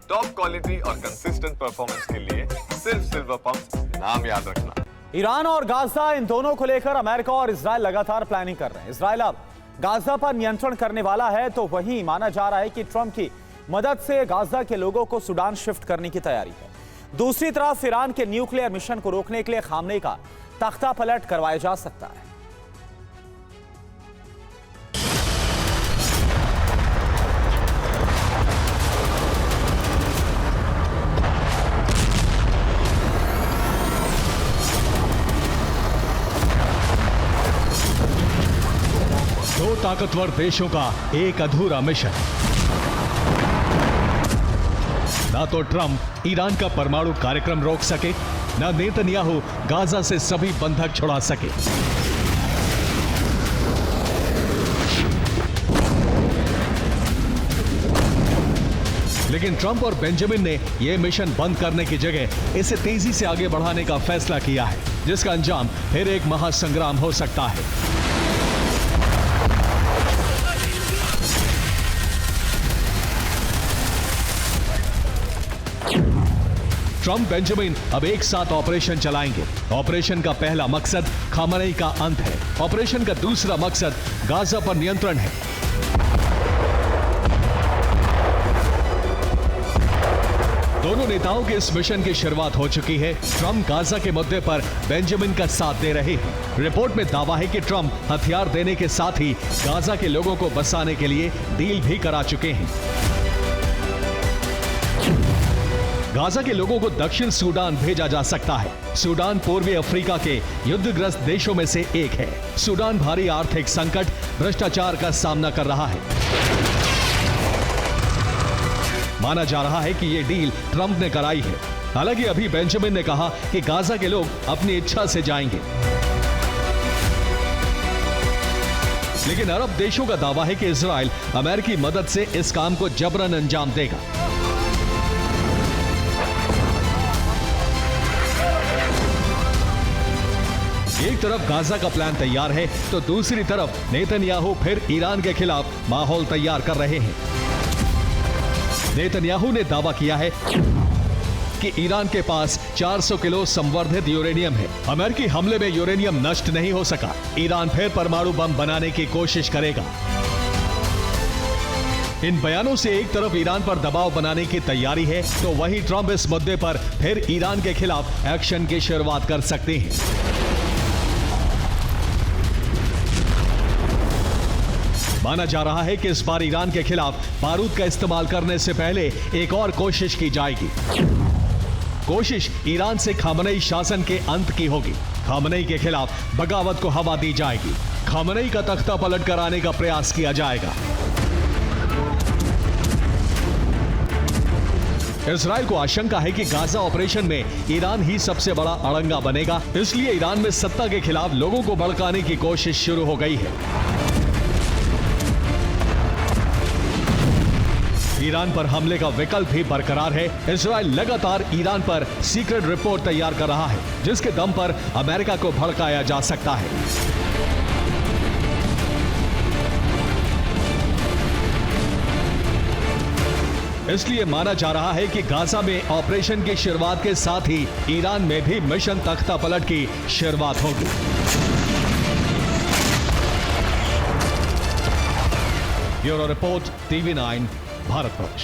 Top quality और consistent performance के लिए सिर्फ सिल्वर पंप्स, नाम याद रखना। ईरान और गाजा, इन दोनों को लेकर अमेरिका और इजराइल लगातार प्लानिंग कर रहे हैं। इजराइल अब गाजा पर नियंत्रण करने वाला है, तो वहीं माना जा रहा है कि ट्रंप की मदद से गाजा के लोगों को सूडान शिफ्ट करने की तैयारी है। दूसरी तरफ ईरान के न्यूक्लियर मिशन को रोकने के लिए खामनेई का तख्ता पलट करवाया जा सकता है। दो ताकतवर देशों का एक अधूरा मिशन। ना तो ट्रंप ईरान का परमाणु कार्यक्रम रोक सके, ना नेतन्याहू गाजा से सभी बंधक छुड़ा सके। लेकिन ट्रंप और बेंजामिन ने यह मिशन बंद करने की जगह इसे तेजी से आगे बढ़ाने का फैसला किया है, जिसका अंजाम फिर एक महासंग्राम हो सकता है। ट्रंप बेंजामिन अब एक साथ ऑपरेशन चलाएंगे। ऑपरेशन का पहला मकसद खामनेई का अंत है। ऑपरेशन का दूसरा मकसद गाजा पर नियंत्रण है। दोनों नेताओं के इस मिशन की शुरुआत हो चुकी है। ट्रंप गाजा के मुद्दे पर बेंजामिन का साथ दे रहे हैं। रिपोर्ट में दावा है कि ट्रंप हथियार देने के साथ ही गाजा के लोगों को बसाने के लिए डील भी करा चुके हैं। गाजा के लोगों को दक्षिण सूडान भेजा जा सकता है। सूडान पूर्वी अफ्रीका के युद्धग्रस्त देशों में से एक है। सूडान भारी आर्थिक संकट, भ्रष्टाचार का सामना कर रहा है। माना जा रहा है कि यह डील ट्रंप ने कराई है। हालांकि अभी बेंजामिन ने कहा कि गाजा के लोग अपनी इच्छा से जाएंगे। लेकिन अरब देशों का दावा है कि इजराइल अमेरिकी मदद से इस काम को जबरन अंजाम देगा। एक तरफ गाजा का प्लान तैयार है, तो दूसरी तरफ नेतन्याहू फिर ईरान के खिलाफ माहौल तैयार कर रहे हैं। नेतन्याहू ने दावा किया है कि ईरान के पास 400 किलो संवर्धित यूरेनियम है। अमेरिकी हमले में यूरेनियम नष्ट नहीं हो सका। ईरान फिर परमाणु बम बनाने की कोशिश करेगा। इन बयानों से एक तरफ ईरान पर दबाव बनाने की तैयारी है, तो वहीं ट्रंप इस मुद्दे पर फिर ईरान के खिलाफ एक्शन की शुरुआत कर सकते हैं। माना जा रहा है कि इस बार ईरान के खिलाफ बारूद का इस्तेमाल करने से पहले एक और कोशिश की जाएगी। कोशिश ईरान से खामनेई शासन के अंत की होगी। खामनेई के खिलाफ बगावत को हवा दी जाएगी। खामनेई का तख्ता पलट कर आने का प्रयास किया जाएगा। इजराइल को आशंका है कि गाजा ऑपरेशन में ईरान ही सबसे बड़ा अड़ंगा बनेगा, इसलिए ईरान में सत्ता के खिलाफ लोगों को भड़काने की कोशिश शुरू हो गई है। ईरान पर हमले का विकल्प भी बरकरार है। इजराइल लगातार ईरान पर सीक्रेट रिपोर्ट तैयार कर रहा है, जिसके दम पर अमेरिका को भड़काया जा सकता है। इसलिए माना जा रहा है कि गाजा में ऑपरेशन की शुरुआत के साथ ही ईरान में भी मिशन तख्ता पलट की शुरुआत होगी। Bureau report, TV9, Bharatvarsh.